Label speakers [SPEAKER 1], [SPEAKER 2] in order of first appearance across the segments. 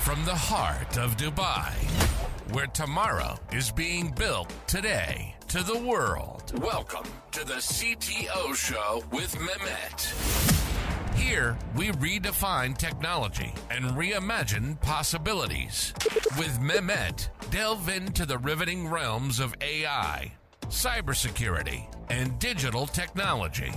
[SPEAKER 1] From the heart of Dubai, where tomorrow is being built today, to the world. Welcome to the CTO Show with Mehmet. Here, we redefine technology and reimagine possibilities. With Mehmet, delve into the riveting realms of AI, cybersecurity, and digital technology.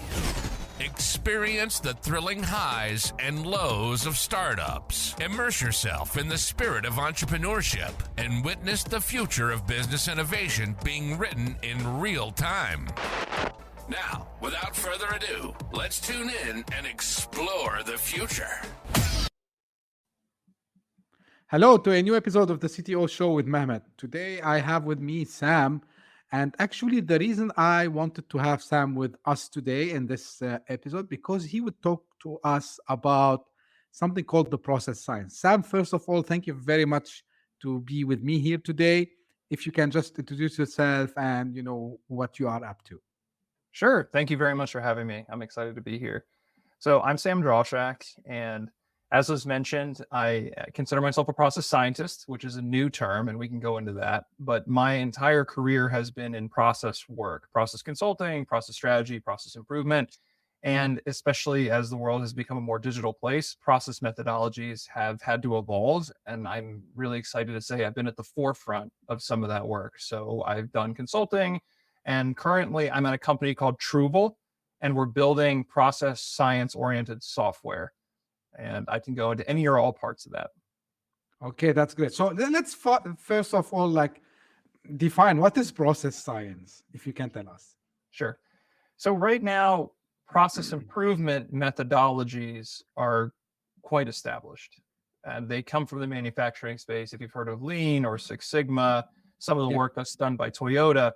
[SPEAKER 1] Experience the thrilling highs and lows of startups. Immerse yourself in the spirit of entrepreneurship and witness the future of business innovation being written in real time. Now, without further ado, let's tune in and explore the future.
[SPEAKER 2] Hello to a new episode of the CTO Show with Mehmet. Today I have with me Sam. And actually, the reason I wanted to have Sam with us today in this episode, because he would talk to us about something called the process science. Sam, first of all, thank you very much to be with me here today. If you can just introduce yourself and what you are up to.
[SPEAKER 3] Sure. Thank you very much for having me. I'm excited to be here. So I'm Sam Drauschak, and as was mentioned, I consider myself a process scientist, which is a new term, and we can go into that. But my entire career has been in process work, process consulting, process strategy, process improvement. And especially as the world has become a more digital place, process methodologies have had to evolve. And I'm really excited to say I've been at the forefront of some of that work. So I've done consulting, and currently I'm at a company called Truval, and we're building process science-oriented software. And I can go into any or all parts of that.
[SPEAKER 2] Okay, that's great. So then let's first of all, define what is process science, if you can tell us.
[SPEAKER 3] Sure. So right now, process improvement methodologies are quite established. And they come from the manufacturing space. If you've heard of Lean or Six Sigma, some of the work that's done by Toyota.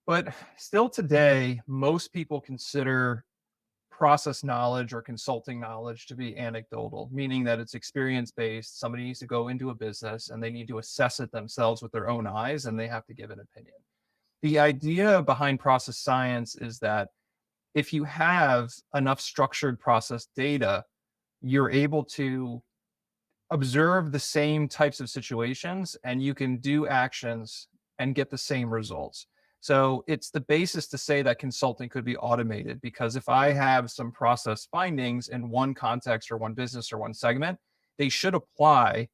[SPEAKER 3] But still today, most people consider process knowledge or consulting knowledge to be anecdotal, meaning that it's experience-based. Somebody needs to go into a business and they need to assess it themselves with their own eyes, and they have to give an opinion. The idea behind process science is that if you have enough structured process data, you're able to observe the same types of situations and you can do actions and get the same results. So it's the basis to say that consulting could be automated, because if I have some process findings in one context or one business or one segment, they should apply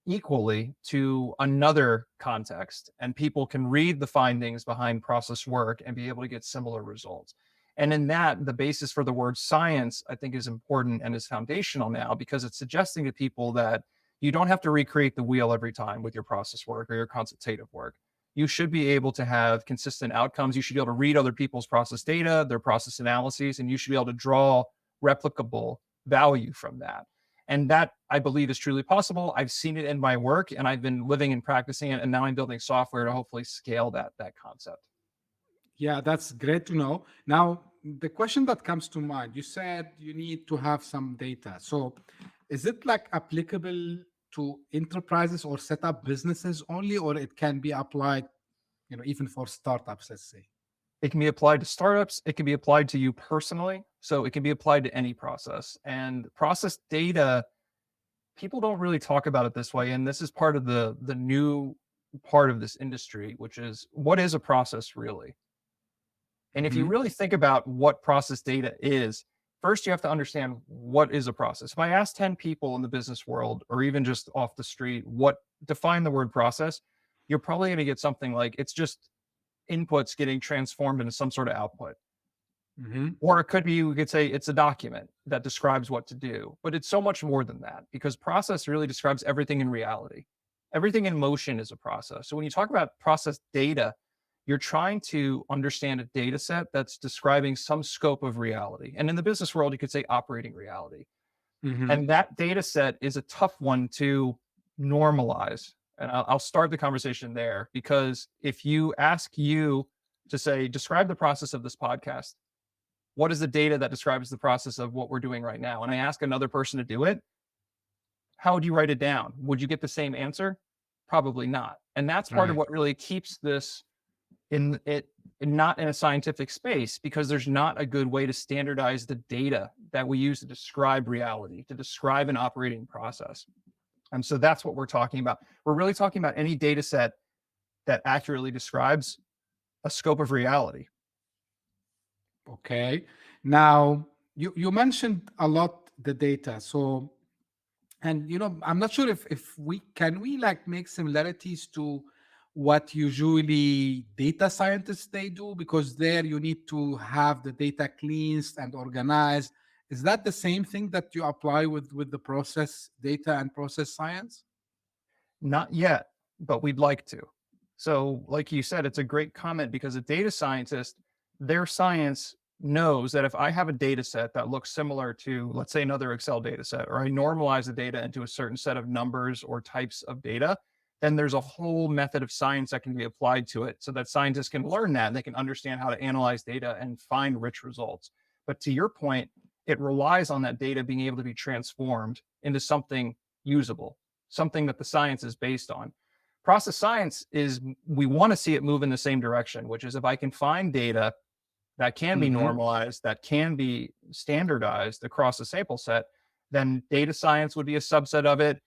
[SPEAKER 3] equally to another context, and people can read the findings behind process work and be able to get similar results. And in that, the basis for the word science, I think, is important and is foundational now, because it's suggesting to people that you don't have to recreate the wheel every time with your process work or your consultative work. You should be able to have consistent outcomes. You should be able to read other people's process data, their process analyses, and you should be able to draw replicable value from that. And that, I believe, is truly possible. I've seen it in my work, and I've been living and practicing it, and now I'm building software to hopefully scale that concept.
[SPEAKER 2] Yeah, that's great to know. Now, the question that comes to mind, you said you need to have some data. So is it applicable to enterprises or set up businesses only, or it can be applied, even for startups, let's say?
[SPEAKER 3] It can be applied to startups. It can be applied to you personally. So it can be applied to any process. And process data, people don't really talk about it this way. And this is part of the new part of this industry, which is, what is a process really? And if you really think about what process data is, first, you have to understand what is a process. If I ask 10 people in the business world, or even just off the street, define the word process, you're probably going to get something like, it's just inputs getting transformed into some sort of output. Or it could be, we could say it's a document that describes what to do, but it's so much more than that, because process really describes everything in reality. Everything in motion is a process. So when you talk about process data, you're trying to understand a data set that's describing some scope of reality. And in the business world, you could say operating reality. And that data set is a tough one to normalize. And I'll start the conversation there, because if you ask you to say, describe the process of this podcast, what is the data that describes the process of what we're doing right now? And I ask another person to do it, how would you write it down? Would you get the same answer? Probably not. And that's part of what really keeps this not in a scientific space, because there's not a good way to standardize the data that we use to describe reality, to describe an operating process. And so that's what we're talking about. We're really talking about any data set that accurately describes a scope of reality.
[SPEAKER 2] Okay. Now, you mentioned a lot the data. So, and I'm not sure if we like make similarities to what usually data scientists they do, because there you need to have the data cleansed and organized. Is that the same thing that you apply with the process data and process science?
[SPEAKER 3] Not yet, but we'd like to. So, like you said, it's a great comment because a data scientist, their science knows that if I have a data set that looks similar to, let's say, another Excel data set, or I normalize the data into a certain set of numbers or types of data, then there's a whole method of science that can be applied to it so that scientists can learn that and they can understand how to analyze data and find rich results. But to your point, it relies on that data being able to be transformed into something usable, something that the science is based on. Process science is, we want to see it move in the same direction, which is if I can find data that can be
[SPEAKER 2] Mm-hmm.
[SPEAKER 3] normalized, that can be standardized across a sample set, then data science would be a subset of it.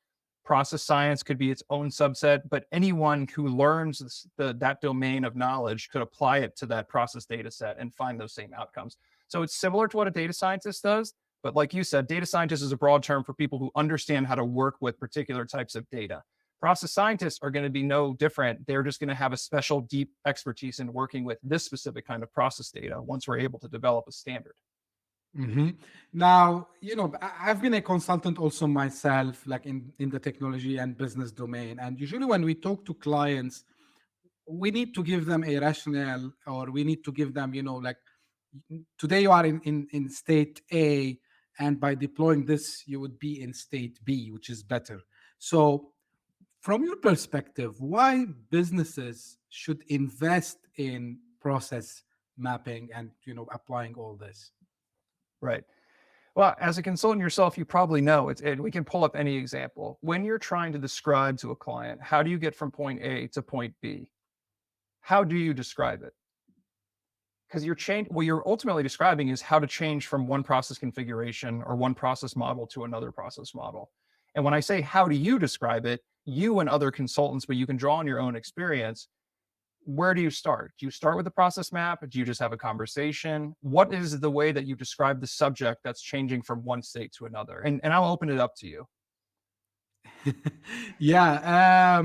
[SPEAKER 3] Process science could be its own subset, but anyone who learns that domain of knowledge could apply it to that process data set and find those same outcomes. So it's similar to what a data scientist does, but like you said, data scientist is a broad term for people who understand how to work with particular types of data. Process scientists are going to be no different. They're just going to have a special deep expertise in working with this specific kind of process data once we're able to develop a standard.
[SPEAKER 2] Mm-hmm. Now, I've been a consultant also myself, like in the technology and business domain. And usually when we talk to clients, we need to give them a rationale, or we need to give them, like, today you are in state A, and by deploying this, you would be in state B, which is better. So from your perspective, why businesses should invest in process mapping and, applying all this?
[SPEAKER 3] Right. Well, as a consultant yourself, you probably know we can pull up any example. When you're trying to describe to a client, how do you get from point A to point B? How do you describe it? Because what you're ultimately describing is how to change from one process configuration or one process model to another process model. And when I say, how do you describe it, you and other consultants, but you can draw on your own experience, where do you start? Do you start with a process map? Do you just have a conversation? What is the way that you describe the subject that's changing from one state to another? And I'll open it up to you.
[SPEAKER 2] Yeah.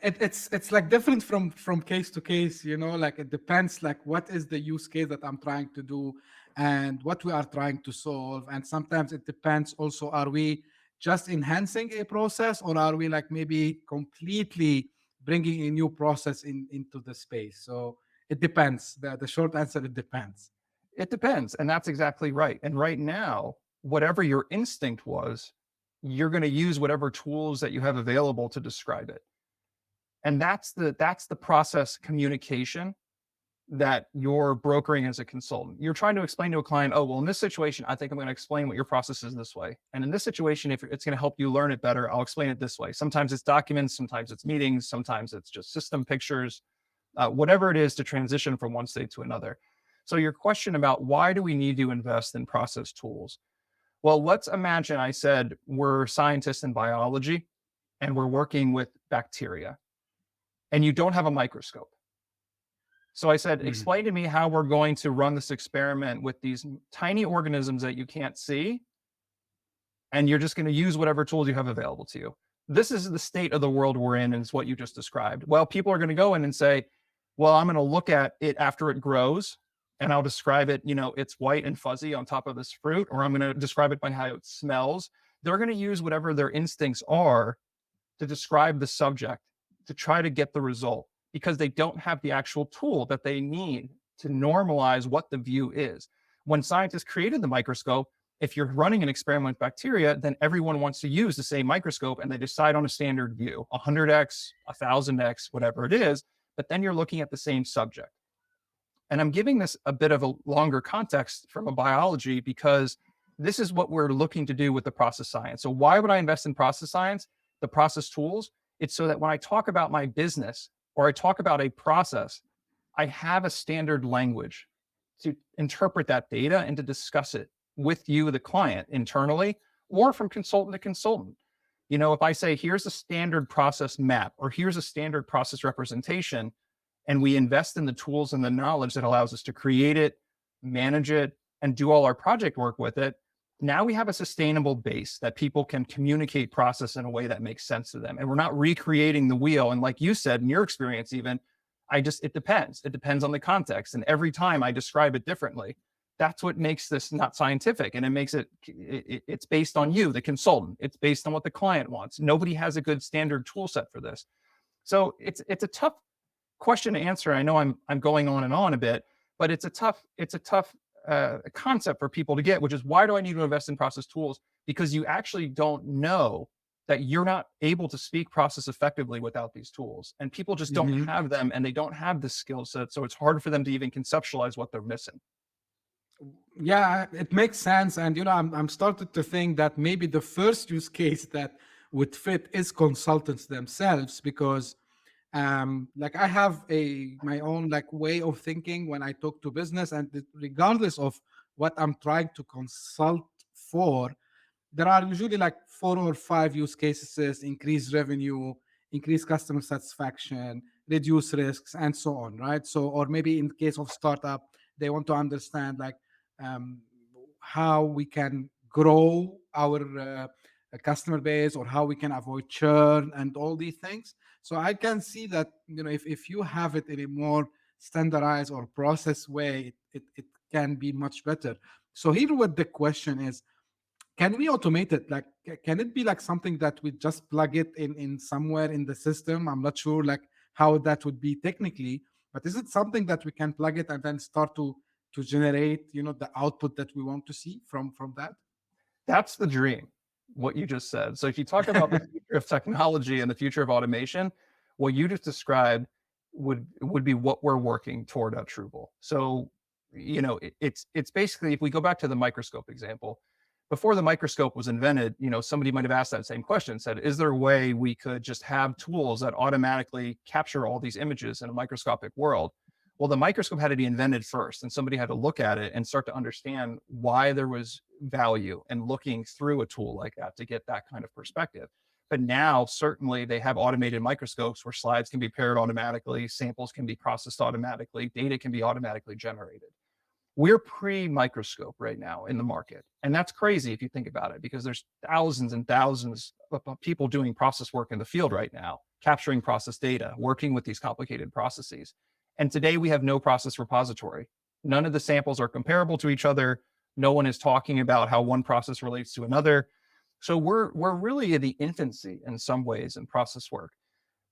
[SPEAKER 2] It's like different from case to case, like it depends, like what is the use case that I'm trying to do and what we are trying to solve. And sometimes it depends also, are we just enhancing a process, or are we like maybe completely bringing a new process into the space? So it depends. The short answer, it depends.
[SPEAKER 3] It depends. And that's exactly right. And right now, whatever your instinct was, you're going to use whatever tools that you have available to describe it. And that's the process communication that you're brokering as a consultant. You're trying to explain to a client, oh, well, in this situation, I think I'm going to explain what your process is this way. And in this situation, if it's going to help you learn it better, I'll explain it this way. Sometimes it's documents, sometimes it's meetings, sometimes it's just system pictures, whatever it is to transition from one state to another. So your question about why do we need to invest in process tools? Well, let's imagine I said we're scientists in biology and we're working with bacteria and you don't have a microscope. So I said, explain to me how we're going to run this experiment with these tiny organisms that you can't see. And you're just going to use whatever tools you have available to you. This is the state of the world we're in, and it's what you just described. Well, people are going to go in and say, well, I'm going to look at it after it grows, and I'll describe it, it's white and fuzzy on top of this fruit, or I'm going to describe it by how it smells. They're going to use whatever their instincts are to describe the subject to try to get the result, because they don't have the actual tool that they need to normalize what the view is. When scientists created the microscope, if you're running an experiment with bacteria, then everyone wants to use the same microscope and they decide on a standard view, 100x, 1000x, whatever it is, but then you're looking at the same subject. And I'm giving this a bit of a longer context from a biology because this is what we're looking to do with the process science. So why would I invest in process science, the process tools? It's so that when I talk about my business or I talk about a process, I have a standard language to interpret that data and to discuss it with you, the client, internally, or from consultant to consultant. You know, if I say, here's a standard process map, or here's a standard process representation, and we invest in the tools and the knowledge that allows us to create it, manage it, and do all our project work with it, now we have a sustainable base that people can communicate process in a way that makes sense to them. And we're not recreating the wheel. And like you said, in your experience, even, it depends. It depends on the context. And every time I describe it differently. That's what makes this not scientific. And it makes it's based on you, the consultant. It's based on what the client wants. Nobody has a good standard tool set for this. So it's a tough question to answer. I know I'm going on and on a bit, but it's a tough concept for people to get, which is, why do I need to invest in process tools? Because you actually don't know that you're not able to speak process effectively without these tools. And people just don't have them, and they don't have the skill set. So it's hard for them to even conceptualize what they're missing.
[SPEAKER 2] Yeah, it makes sense. And, I'm started to think that maybe the first use case that would fit is consultants themselves, because like I have my own like way of thinking when I talk to business, and regardless of what I'm trying to consult for, there are usually like 4 or 5 use cases: increase revenue, increase customer satisfaction, reduce risks, and so on, right? So, or maybe in case of startup, they want to understand like how we can grow our customer base, or how we can avoid churn, and all these things. So I can see that, if you have it in a more standardized or process way, it can be much better. So here what the question is, can we automate it? Like, can it be like something that we just plug it in somewhere in the system? I'm not sure like how that would be technically, but is it something that we can plug it and then start to generate, the output that we want to see from that?
[SPEAKER 3] That's the dream, what you just said. So if you talk about the future of technology and the future of automation, what you just described would be what we're working toward at Trueble. So, it's basically, if we go back to the microscope example, before the microscope was invented, somebody might have asked that same question, said, is there a way we could just have tools that automatically capture all these images in a microscopic world? Well, the microscope had to be invented first, and somebody had to look at it and start to understand why there was value in looking through a tool like that to get that kind of perspective. But now, certainly, they have automated microscopes where slides can be paired automatically, samples can be processed automatically, data can be automatically generated. We're pre-microscope right now in the market. And that's crazy if you think about it, because there's thousands and thousands of people doing process work in the field right now, capturing process data, working with these complicated processes. And today we have no process repository. None of the samples are comparable to each other. No one is talking about how one process relates to another. So we're really in the infancy in some ways in process work.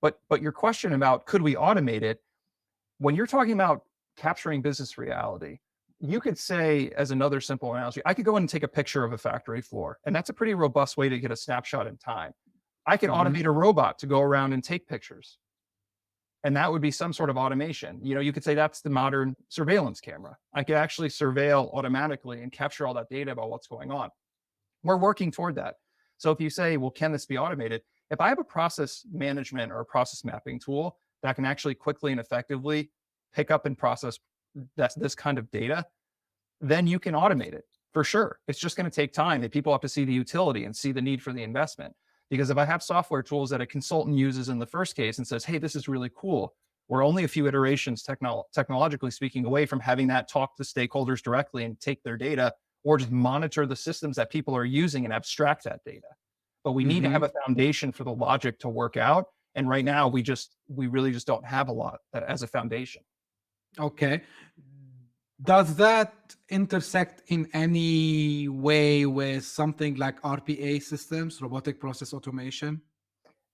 [SPEAKER 3] But your question about could we automate it, when you're talking about capturing business reality, you could say, as another simple analogy, I could go in and take a picture of a factory floor, and that's a pretty robust way to get a snapshot in time. I can automate a robot to go around and take pictures. And that would be some sort of automation. You could say that's the modern surveillance camera. I could actually surveil automatically and capture all that data about what's going on. We're working toward that. So if you say, well, can this be automated? If I have a process management or a process mapping tool that can actually quickly and effectively pick up and process this kind of data, then you can automate it for sure. It's just going to take time, and people have to see the utility and see the need for the investment. Because if I have software tools that a consultant uses in the first case and says, hey, this is really cool, we're only a few iterations technologically speaking away from having that talk to stakeholders directly and take their data, or just monitor the systems that people are using and abstract that data. But we need to have a foundation for the logic to work out. And right now we really just don't have a lot as a foundation.
[SPEAKER 2] Okay. Does that intersect in any way with something like RPA systems, robotic process automation?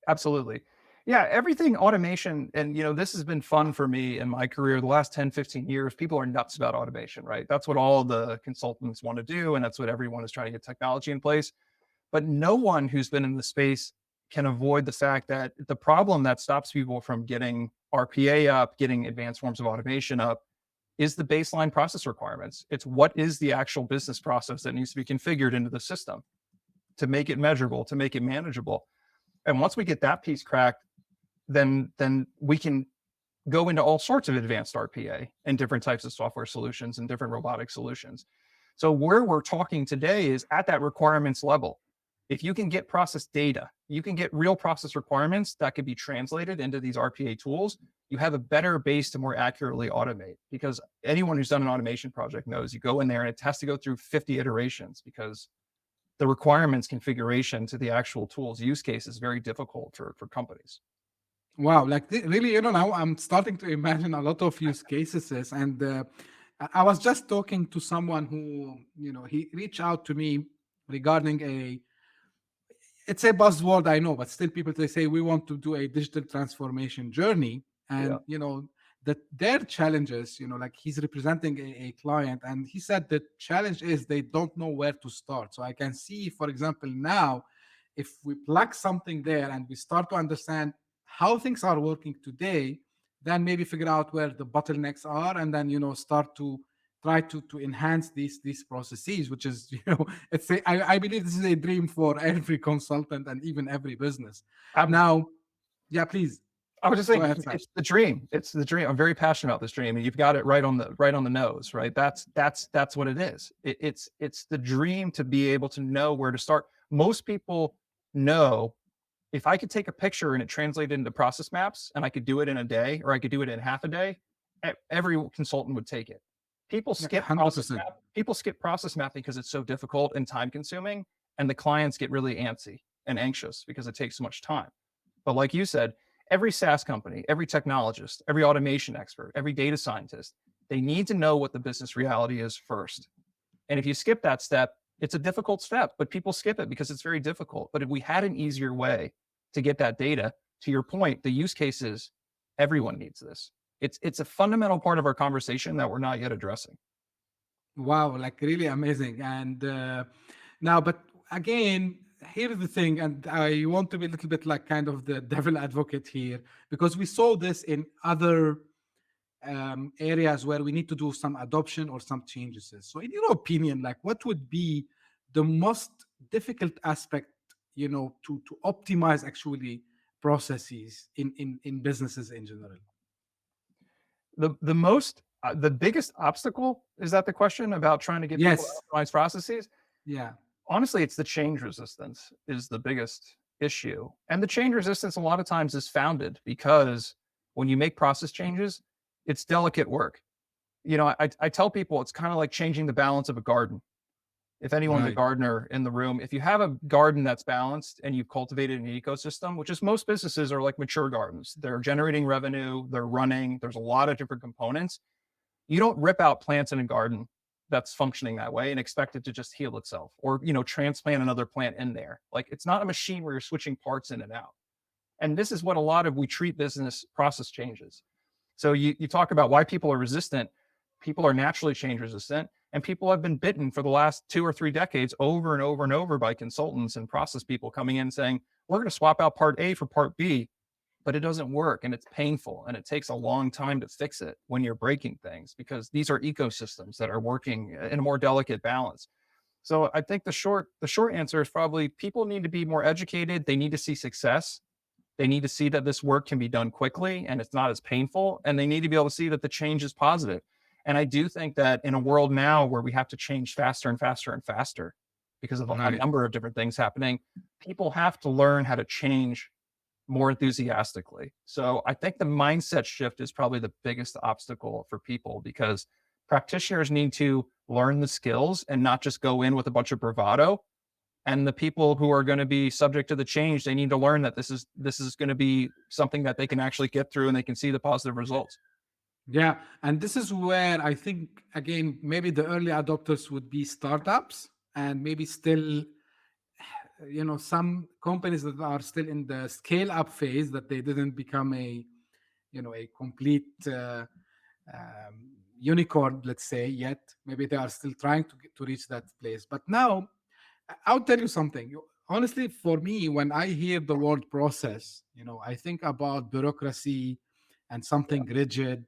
[SPEAKER 3] Absolutely. Yeah, everything automation. And, this has been fun for me in my career. The last 10, 15 years, people are nuts about automation, right? That's what all the consultants want to do. And that's what everyone is trying to get technology in place. But no one who's been in the space can avoid the fact that the problem that stops people from getting RPA up, getting advanced forms of automation up, is the baseline process requirements. It's what is the actual business process that needs to be configured into the system to make it measurable, to make it manageable. And once we get that piece cracked, then we can go into all sorts of advanced RPA and different types of software solutions and different robotic solutions. So where we're talking today is at that requirements level. If you can get process data, you can get real process requirements that could be translated into these RPA tools, you have a better base to more accurately automate. Because anyone who's done an automation project knows you go in there and it has to go through 50 iterations because the requirements configuration to the actual tools use case is very difficult for companies.
[SPEAKER 2] Wow, like really, now I'm starting to imagine a lot of use cases. And I was just talking to someone who, he reached out to me regarding it's a buzzword, I know, but still people, they say we want to do a digital transformation journey.
[SPEAKER 3] Yeah.
[SPEAKER 2] And that their challenges, like he's representing a client, and he said the challenge is they don't know where to start. So I can see, for example, now if we plug something there and we start to understand how things are working today, then maybe figure out where the bottlenecks are, and then start to try to enhance these processes, which is I believe this is a dream for every consultant and even every business.
[SPEAKER 3] I'm,
[SPEAKER 2] Now, yeah, please
[SPEAKER 3] I was just
[SPEAKER 2] go
[SPEAKER 3] saying,
[SPEAKER 2] ahead, Sam.
[SPEAKER 3] it's the dream. It's the dream. I'm very passionate about this dream, and you've got it right on the nose, right? That's what it is. It's the dream to be able to know where to start. Most people know if I could take a picture and it translated into process maps, and I could do it in a day, or I could do it in half a day, every consultant would take it. People skip process
[SPEAKER 2] 100%.
[SPEAKER 3] map. People skip process mapping because it's so difficult and time consuming, and the clients get really antsy and anxious because it takes so much time. But like you said, every SaaS company, every technologist, every automation expert, every data scientist, they need to know what the business reality is first. And if you skip that step, it's a difficult step, but people skip it because it's very difficult. But if we had an easier way to get that data, to your point, the use cases, everyone needs this. It's a fundamental part of our conversation that we're not yet addressing.
[SPEAKER 2] Wow, like really amazing. And now, but again, here's the thing, and I want to be a little bit like kind of the devil advocate here, because we saw this in other areas where we need to do some adoption or some changes. So, in your opinion, like what would be the most difficult aspect, to optimize actually processes in businesses in general?
[SPEAKER 3] The biggest obstacle, is that the question about trying to get people to
[SPEAKER 2] Yes.
[SPEAKER 3] optimize processes?
[SPEAKER 2] Yeah.
[SPEAKER 3] Honestly, it's the change resistance is the biggest issue. And the change resistance a lot of times is founded because when you make process changes, it's delicate work. I tell people it's kind of like changing the balance of a garden. If anyone's a
[SPEAKER 2] Right.
[SPEAKER 3] gardener in the room, if you have a garden that's balanced and you've cultivated an ecosystem, which is most businesses are like mature gardens, they're generating revenue, they're running, there's a lot of different components. You don't rip out plants in a garden that's functioning that way and expect it to just heal itself, or transplant another plant in there. Like, it's not a machine where you're switching parts in and out. And this is what a lot of we treat business process changes. So you talk about why people are resistant. People are naturally change resistant, and people have been bitten for the last 2 or 3 decades over and over and over by consultants and process people coming in saying, we're going to swap out part A for part B, but it doesn't work, and it's painful, and it takes a long time to fix it when you're breaking things, because these are ecosystems that are working in a more delicate balance. So I think the short answer is probably people need to be more educated. They need to see success. They need to see that this work can be done quickly and it's not as painful, and they need to be able to see that the change is positive. And I do think that in a world now where we have to change faster and faster and faster because of a
[SPEAKER 2] Right.
[SPEAKER 3] number of different things happening, people have to learn how to change more enthusiastically. So I think the mindset shift is probably the biggest obstacle for people, because practitioners need to learn the skills and not just go in with a bunch of bravado. And the people who are going to be subject to the change, they need to learn that this is going to be something that they can actually get through and they can see the positive results.
[SPEAKER 2] Yeah, and this is where I think again maybe the early adopters would be startups, and maybe still some companies that are still in the scale up phase, that they didn't become a complete unicorn, let's say, yet. Maybe they are still trying to reach that place. But now I'll tell you something. Honestly, for me, when I hear the word process, I think about bureaucracy and something rigid.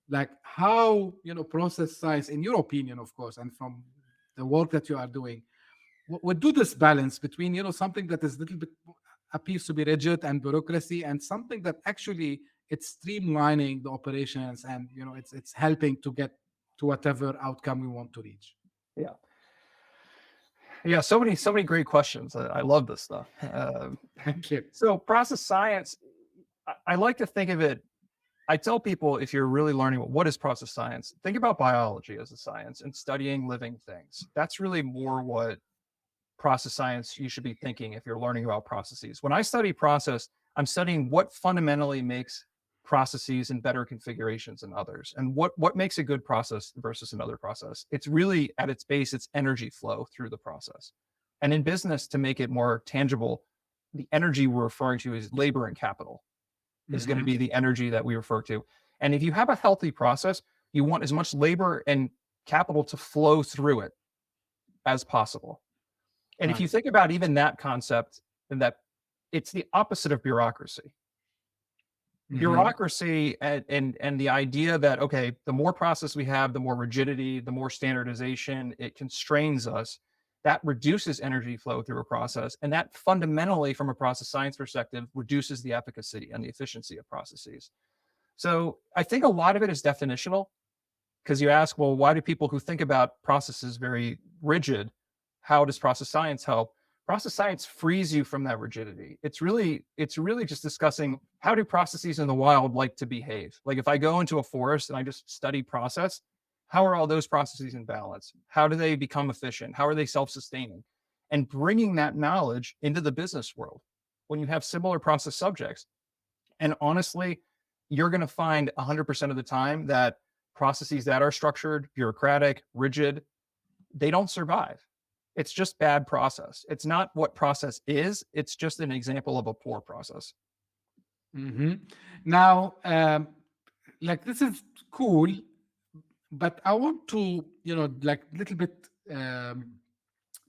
[SPEAKER 2] Like how, process science, in your opinion, of course, and from the work that you are doing, would do this balance between, something that is a little bit appears to be rigid and bureaucracy, and something that actually it's streamlining the operations, and it's helping to get to whatever outcome we want to reach.
[SPEAKER 3] Yeah. Yeah, so many great questions. I love this stuff.
[SPEAKER 2] Thank you.
[SPEAKER 3] So process science, I like to think of it. I tell people, if you're really learning what is process science, think about biology as a science and studying living things. That's really more what process science you should be thinking if you're learning about processes. When I study process, I'm studying what fundamentally makes processes in better configurations than others, and what makes a good process versus another process. It's really at its base, it's energy flow through the process. And in business, to make it more tangible, the energy we're referring to is labor and capital is going to be the energy that we refer to. And if you have a healthy process, you want as much labor and capital to flow through it as possible. And if you
[SPEAKER 2] Nice.
[SPEAKER 3] think about even that concept, and that it's the opposite of bureaucracy. Bureaucracy and the idea that, okay, the more process we have, the more rigidity, the more standardization, it constrains us. That reduces energy flow through a process. And that fundamentally, from a process science perspective, reduces the efficacy and the efficiency of processes. So I think a lot of it is definitional, because you ask, well, why do people who think about processes very rigid, how does process science help? Process science frees you from that rigidity. It's really just discussing, how do processes in the wild like to behave? Like if I go into a forest and I just study process, how are all those processes in balance? How do they become efficient? How are they self-sustaining? And bringing that knowledge into the business world when you have similar process subjects. And honestly, you're going to find 100% of the time that processes that are structured, bureaucratic, rigid, they don't survive. It's just bad process. It's not what process is. It's just an example of a poor process.
[SPEAKER 2] Now, like this is cool, but I want to, like little bit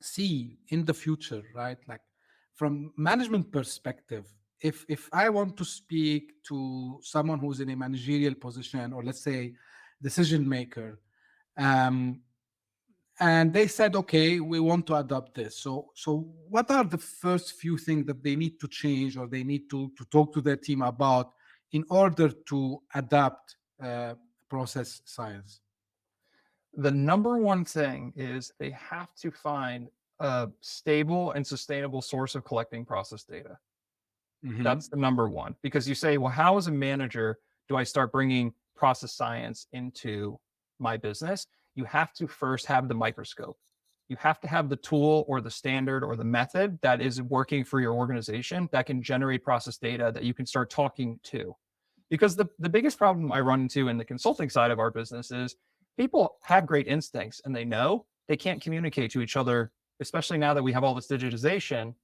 [SPEAKER 2] see in the future, right? Like from management perspective, if I want to speak to someone who's in a managerial position, or let's say decision maker, um, and they said, okay, we want to adopt this. So what are the first few things that they need to change, or they need to talk to their team about, in order to adapt process science?
[SPEAKER 3] The number one thing is they have to find a stable and sustainable source of collecting process data. That's the number one. Because you say, well, how as a manager do I start bringing process science into my business? You have to first have the microscope. You have to have the tool or the standard or the method that is working for your organization that can generate process data that you can start talking to. Because the biggest problem I run into in the consulting side of our business is people have great instincts and they know they can't communicate to each other, especially now that we have all this digitization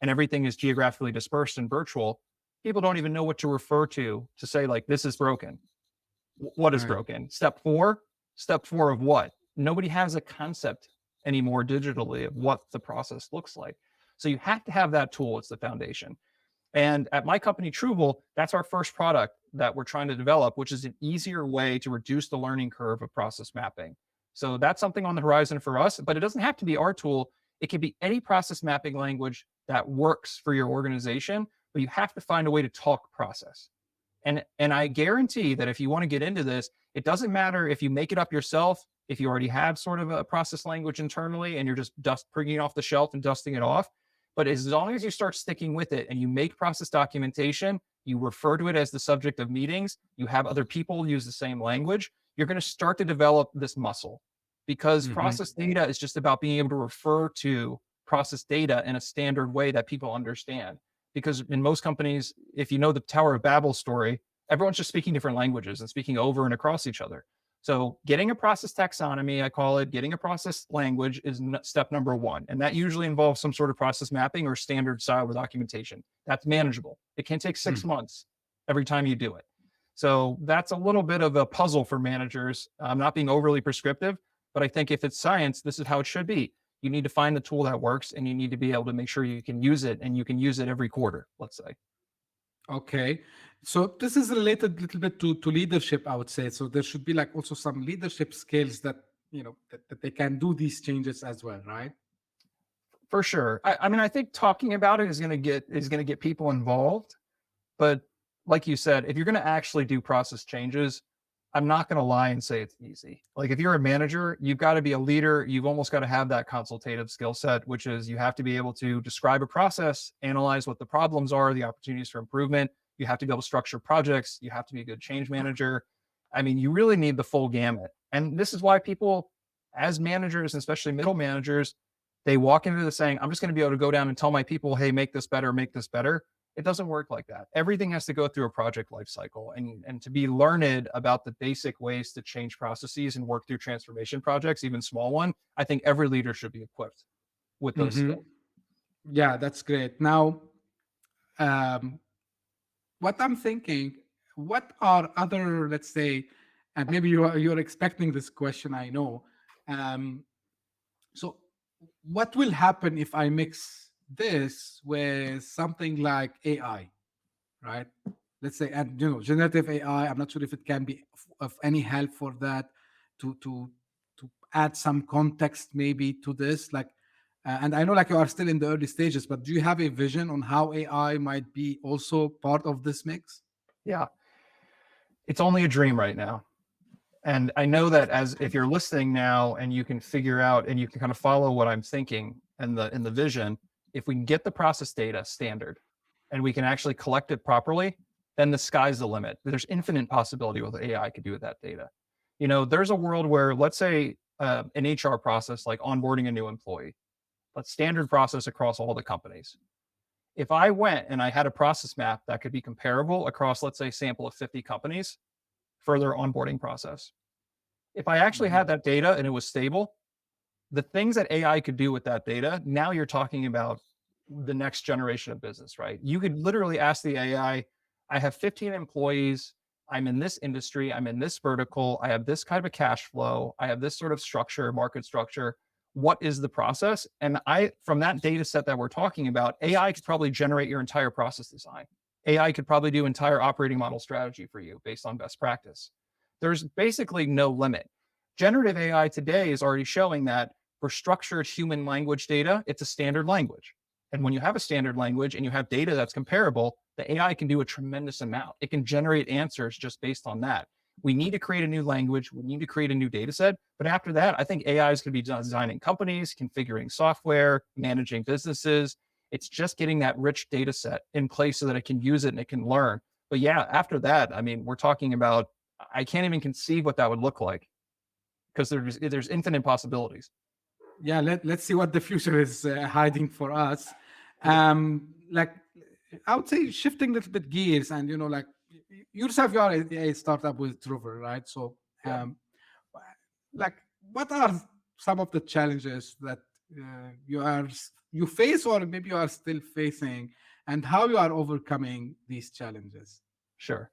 [SPEAKER 3] and everything is geographically dispersed and virtual. People don't even know what to refer to say, like, this is broken. What is broken? Step four of what? Nobody has a concept anymore digitally of what the process looks like. So you have to have that tool. It's the foundation. And at my company, Trueble, that's our first product that we're trying to develop, which is an easier way to reduce the learning curve of process mapping. So that's something on the horizon for us, but it doesn't have to be our tool. It can be any process mapping language that works for your organization, but you have to find a way to talk process. And I guarantee that if you want to get into this, it doesn't matter if you make it up yourself, if you already have sort of a process language internally and you're just bringing it off the shelf and dusting it off. But as long as you start sticking with it and you make process documentation, you refer to it as the subject of meetings, you have other people use the same language, you're going to start to develop this muscle, because process data is just about being able to refer to process data in a standard way that people understand. Because in most companies, if you know the Tower of Babel story, everyone's just speaking different languages and speaking over and across each other. So getting a process taxonomy, I call it, getting a process language is step number one. And that usually involves some sort of process mapping or standard style of documentation. That's manageable. It can take 6 months every time you do it. So that's a little bit of a puzzle for managers. I'm not being overly prescriptive, but I think if it's science, this is how it should be. You need to find the tool that works, and you need to be able to make sure you can use it, and you can use it every quarter, let's say.
[SPEAKER 2] Okay. So this is related a little bit to leadership, I would say. So there should be like also some leadership skills that, that they can do these changes as well, right?
[SPEAKER 3] For sure. I mean, I think talking about it is going to get people involved. But like you said, if you're going to actually do process changes, I'm not going to lie and say it's easy. Like if you're a manager, you've got to be a leader. You've almost got to have that consultative skill set, which is you have to be able to describe a process, analyze what the problems are, the opportunities for improvement. You have to be able to structure projects. You have to be a good change manager. I mean, you really need the full gamut. And this is why people, as managers, especially middle managers, they walk into this saying, I'm just going to be able to go down and tell my people, hey, make this better, make this better. It doesn't work like that. Everything has to go through a project life cycle, and to be learned about the basic ways to change processes and work through transformation projects, even small one. I think every leader should be equipped with those
[SPEAKER 2] Hmm.
[SPEAKER 3] skills.
[SPEAKER 2] Yeah, that's great. Now, um, what I'm thinking, what are other, let's say, and maybe you're expecting this question, I know. Um, so, what will happen if I mix this with something like AI, right? Let's say, and generative AI. I'm not sure if it can be of any help for that to add some context maybe to this, like. And I know, like, you are still in the early stages, but do you have a vision on how AI might be also part of this mix?
[SPEAKER 3] Yeah, it's only a dream right now. And I know that as if you're listening now and you can figure out and you can kind of follow what I'm thinking and the vision, if we can get the process data standard and we can actually collect it properly, then the sky's the limit. There's infinite possibility with what AI could do with that data. There's a world where, let's say, an HR process like onboarding a new employee, a standard process across all the companies. If I went and I had a process map that could be comparable across, let's say, sample of 50 companies for their onboarding process, if I actually
[SPEAKER 2] Mhm.
[SPEAKER 3] had that data and it was stable, the things that AI could do with that data, now you're talking about the next generation of business, right? You could literally ask the AI, I have 15 employees. I'm in this industry. I'm in this vertical. I have this kind of cash flow. I have this sort of structure, market structure. What is the process? And from that data set that we're talking about, AI could probably generate your entire process design. AI could probably do entire operating model strategy for you based on best practice. There's basically no limit. Generative AI today is already showing that for structured human language data, it's a standard language. And when you have a standard language and you have data that's comparable, the AI can do a tremendous amount. It can generate answers just based on that. We need to create a new language. We need to create a new data set. But after that, I think AI is going to be designing companies, configuring software, managing businesses. It's just getting that rich data set in place so that it can use it and it can learn. But yeah, after that, I mean, we're talking about, I can't even conceive what that would look like because there's infinite possibilities.
[SPEAKER 2] Yeah, let's see what the future is hiding for us. Like, I would say, shifting a little bit gears, and like, yourself, you are a startup with Trover, right? So,
[SPEAKER 3] Yeah,
[SPEAKER 2] um, like, what are some of the challenges that you face, or maybe you are still facing, and how you are overcoming these challenges?
[SPEAKER 3] sure.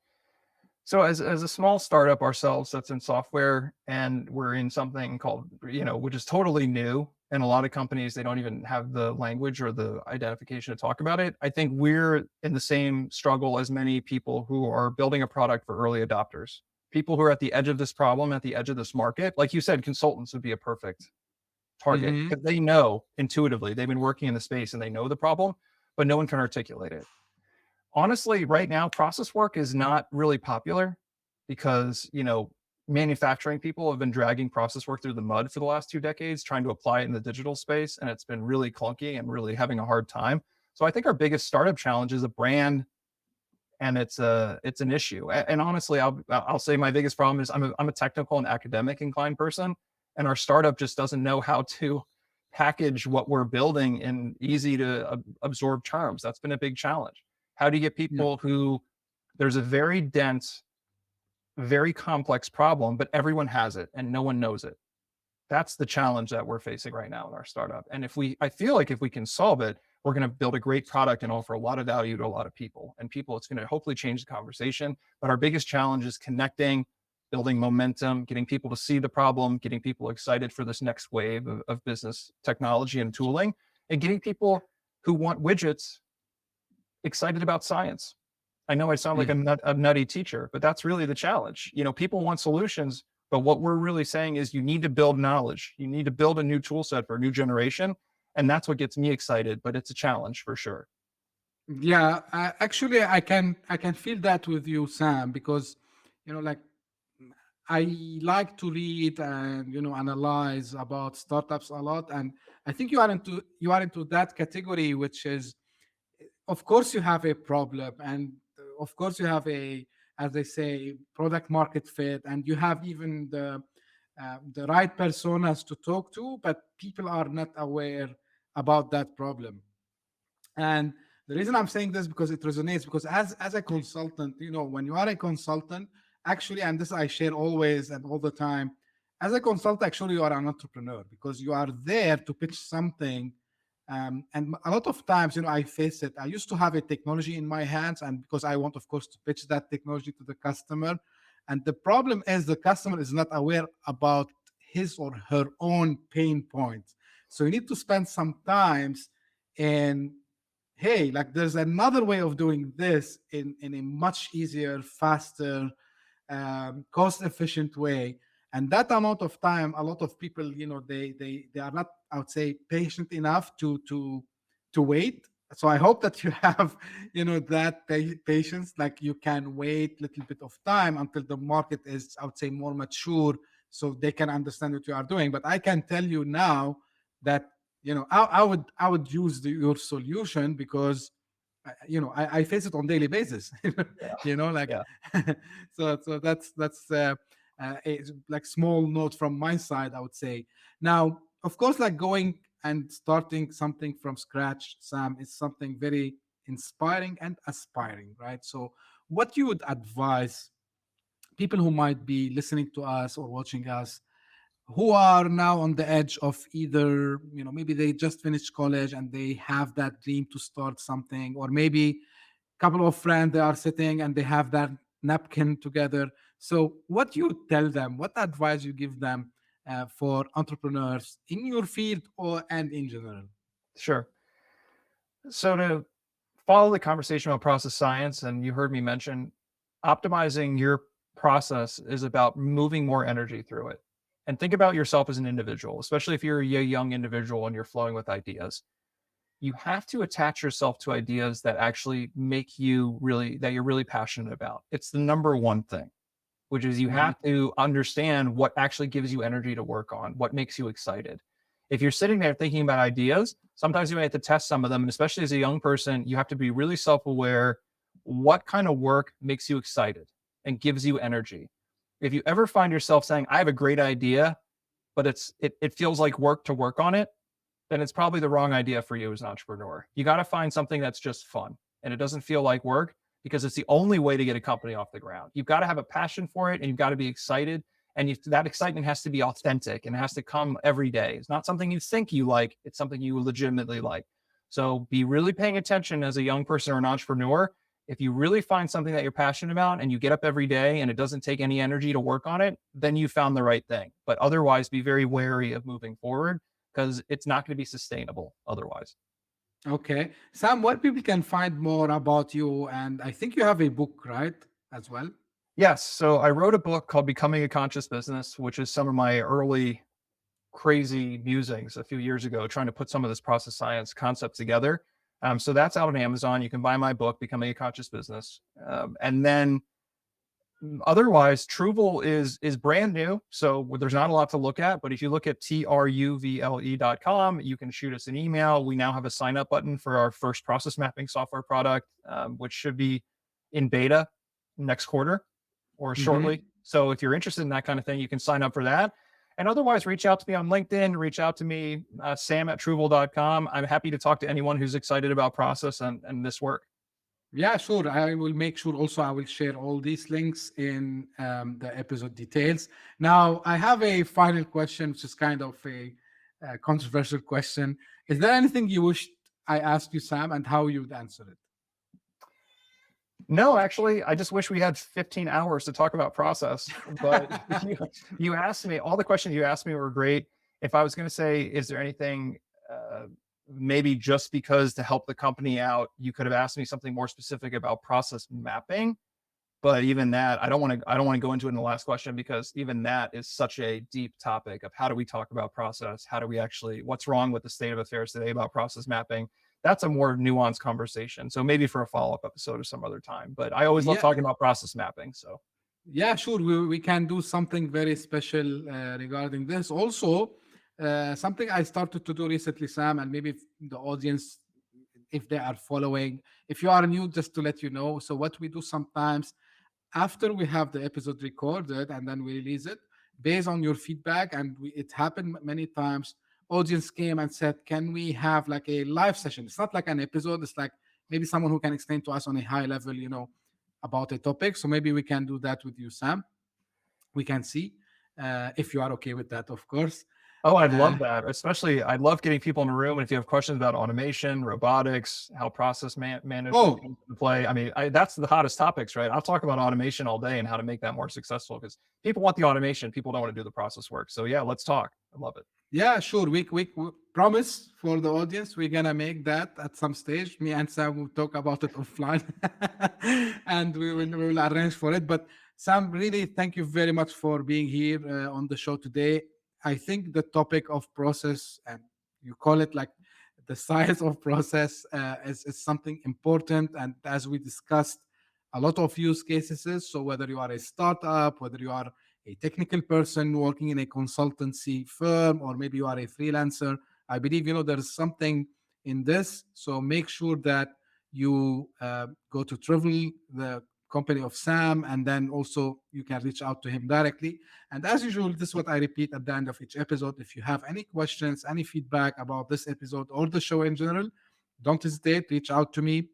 [SPEAKER 3] So as a small startup ourselves that's in software, and we're in something called, which is totally new. And a lot of companies, they don't even have the language or the identification to talk about it. I think we're in the same struggle as many people who are building a product for early adopters. People who are at the edge of this problem, at the edge of this market. Like you said, consultants would be a perfect target
[SPEAKER 2] Hmm.
[SPEAKER 3] because they know intuitively, they've been working in the space and they know the problem, but no one can articulate it. Honestly, right now, process work is not really popular because, manufacturing people have been dragging process work through the mud for the last 2 decades, trying to apply it in the digital space. And it's been really clunky and really having a hard time. So I think our biggest startup challenge is a brand, and it's an issue. And honestly, I'll say my biggest problem is I'm a technical and academic inclined person, and our startup just doesn't know how to package what we're building in easy to absorb terms. That's been a big challenge. How do you get
[SPEAKER 2] Yeah.
[SPEAKER 3] people who, there's a very dense, very complex problem, but everyone has it and no one knows it? That's the challenge that we're facing right now in our startup. And I feel like if we can solve it, we're going to build a great product and offer a lot of value to a lot of people. And it's going to hopefully change the conversation. But our biggest challenge is connecting, building momentum, getting people to see the problem, getting people excited for this next wave of business technology and tooling, and getting people who want widgets excited about science. I know I sound like a nutty teacher, but that's really the challenge. People want solutions, but what we're really saying is you need to build knowledge. You need to build a new tool set for a new generation. And that's what gets me excited, but it's a challenge for sure.
[SPEAKER 2] Yeah, actually, I can feel that with you, Sam, because like, I like to read and analyze about startups a lot, and I think you are into that category, which is, of course, you have a problem, and of course, you have a, as they say, product market fit, and you have even the right personas to talk to, but people are not aware about that problem. And the reason I'm saying this, because it resonates, because as a consultant, when you are a consultant, actually, and this I share always and all the time, as a consultant, actually, you are an entrepreneur, because you are there to pitch something. And a lot of times, I face it. I used to have a technology in my hands, and because I want, of course, to pitch that technology to the customer. And the problem is the customer is not aware about his or her own pain points. So you need to spend some times in, hey, like, there's another way of doing this in a much easier, faster, cost efficient way. And that amount of time, a lot of people, they are not, I would say, patient enough to wait. So I hope that you have, that patience, like you can wait a little bit of time until the market is, I would say, more mature, so they can understand what you are doing. But I can tell you now that, I would use your solution, because I face it on daily basis.
[SPEAKER 3] Yeah.
[SPEAKER 2] Like,
[SPEAKER 3] Yeah.
[SPEAKER 2] so that's a like small note from my side, I would say. Now, of course, like, going and starting something from scratch, Sam, is something very inspiring and aspiring, right? So what you would advise people who might be listening to us or watching us, who are now on the edge of, either maybe they just finished college and they have that dream to start something, or maybe a couple of friends, they are sitting and they have that napkin together. So what you tell them, what advice you give them, for entrepreneurs in your field, or and in general?
[SPEAKER 3] Sure. So to follow the conversation about process science, and you heard me mention optimizing your process is about moving more energy through it. And think about yourself as an individual, especially if you're a young individual and you're flowing with ideas. You have to attach yourself to ideas that actually make you really, that you're really passionate about. It's the number one thing, which is you
[SPEAKER 2] Mhm.
[SPEAKER 3] have to understand what actually gives you energy to work on, what makes you excited. If you're sitting there thinking about ideas, sometimes you may have to test some of them. And especially as a young person, you have to be really self aware. What kind of work makes you excited and gives you energy? If you ever find yourself saying, I have a great idea, but it feels like work to work on it, then it's probably the wrong idea for you as an entrepreneur. You got to find something that's just fun and it doesn't feel like work, because it's the only way to get a company off the ground. You've got to have a passion for it and you've got to be excited. And that excitement has to be authentic and it has to come every day. It's not something you think you like, it's something you legitimately like. So be really paying attention as a young person or an entrepreneur. If you really find something that you're passionate about and you get up every day and it doesn't take any energy to work on it, then you found the right thing. But otherwise, be very wary of moving forward because it's not going to be sustainable otherwise.
[SPEAKER 2] Okay, Sam, what people can find more about you, and I think you have a book, right, as well?
[SPEAKER 3] Yes. So I wrote a book called Becoming a Conscious Business, which is some of my early crazy musings a few years ago, trying to put some of this process science concept together. So that's out on Amazon. You can buy my book, Becoming a Conscious Business. And then otherwise, Truval is brand new, so there's not a lot to look at. But if you look at truvle.com, you can shoot us an email. We now have a sign up button for our first process mapping software product, which should be in beta next quarter or
[SPEAKER 2] Mm-hmm.
[SPEAKER 3] shortly. So if you're interested in that kind of thing, you can sign up for that. And otherwise, reach out to me on LinkedIn, reach out to me, sam@truval.com. I'm happy to talk to anyone who's excited about process and this work.
[SPEAKER 2] Yeah, sure. I will make sure also I will share all these links in the episode details. Now, I have a final question, which is kind of a controversial question. Is there anything you wish I asked you, Sam, and how you would answer it?
[SPEAKER 3] No, actually, I just wish we had 15 hours to talk about process. But you asked me, all the questions you asked me were great. If I was going to say, is there anything, maybe just because to help the company out, you could have asked me something more specific about process mapping. But even that, I don't want to go into it in the last question, because even that is such a deep topic of how do we talk about process? How do we actually, what's wrong with the state of affairs today about process mapping? That's a more nuanced conversation. So maybe for a follow-up episode or some other time. But I always love
[SPEAKER 2] Yeah,
[SPEAKER 3] talking about process mapping. So
[SPEAKER 2] Yeah, sure. We can do something very special regarding this. Also, something I started to do recently, Sam, and maybe if the audience, if they are following, if you are new, just to let you know. So, what we do sometimes after we have the episode recorded and then we release it, based on your feedback, and it happened many times, audience came and said, "Can we have like a live session?" It's not like an episode. It's like maybe someone who can explain to us on a high level, about a topic. So maybe we can do that with you, Sam. We can see if you are okay with that, of course.
[SPEAKER 3] Oh, I'd
[SPEAKER 2] Uh,
[SPEAKER 3] love that. Especially, I'd love getting people in the room. And if you have questions about automation, robotics, how process management
[SPEAKER 2] oh,
[SPEAKER 3] comes into play, I mean, that's the hottest topics, right? I'll talk about automation all day and how to make that more successful because people want the automation. People don't want to do the process work. So yeah, let's talk. I love it.
[SPEAKER 2] yeah, sure. We promise for the audience we're gonna make that at some stage. Me and Sam will talk about it offline, and we will arrange for it. But Sam, really, thank you very much for being here on the show today. I think the topic of process, and you call it like the science of process, is something important. And as we discussed, a lot of use cases. So whether you are a startup, whether you are a technical person working in a consultancy firm, or maybe you are a freelancer, I believe there's something in this. So make sure that you go to Travel, the company of Sam, and then also you can reach out to him directly. And as usual, this is what I repeat at the end of each episode. If you have any questions, any feedback about this episode or the show in general, don't hesitate, reach out to me.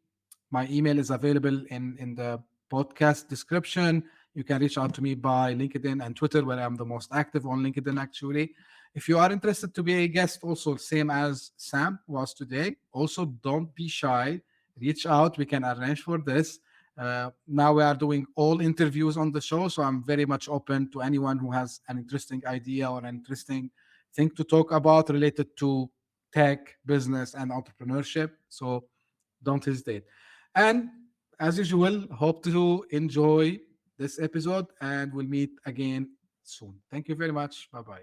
[SPEAKER 2] My email is available in the podcast description. You can reach out to me by LinkedIn and Twitter, where I'm the most active on LinkedIn, actually. If you are interested to be a guest, also same as Sam was today, also don't be shy. Reach out. We can arrange for this. Now we are doing all interviews on the show, so I'm very much open to anyone who has an interesting idea or an interesting thing to talk about related to tech, business, and entrepreneurship. So don't hesitate. And as usual, hope to enjoy this episode, and we'll meet again soon. Thank you very much. Bye bye.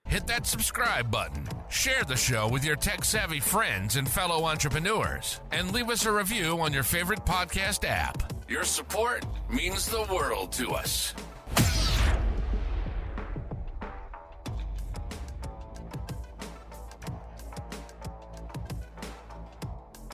[SPEAKER 1] Hit that subscribe button, share the show with your tech-savvy friends and fellow entrepreneurs, and leave us a review on your favorite podcast app. Your support means the world to us.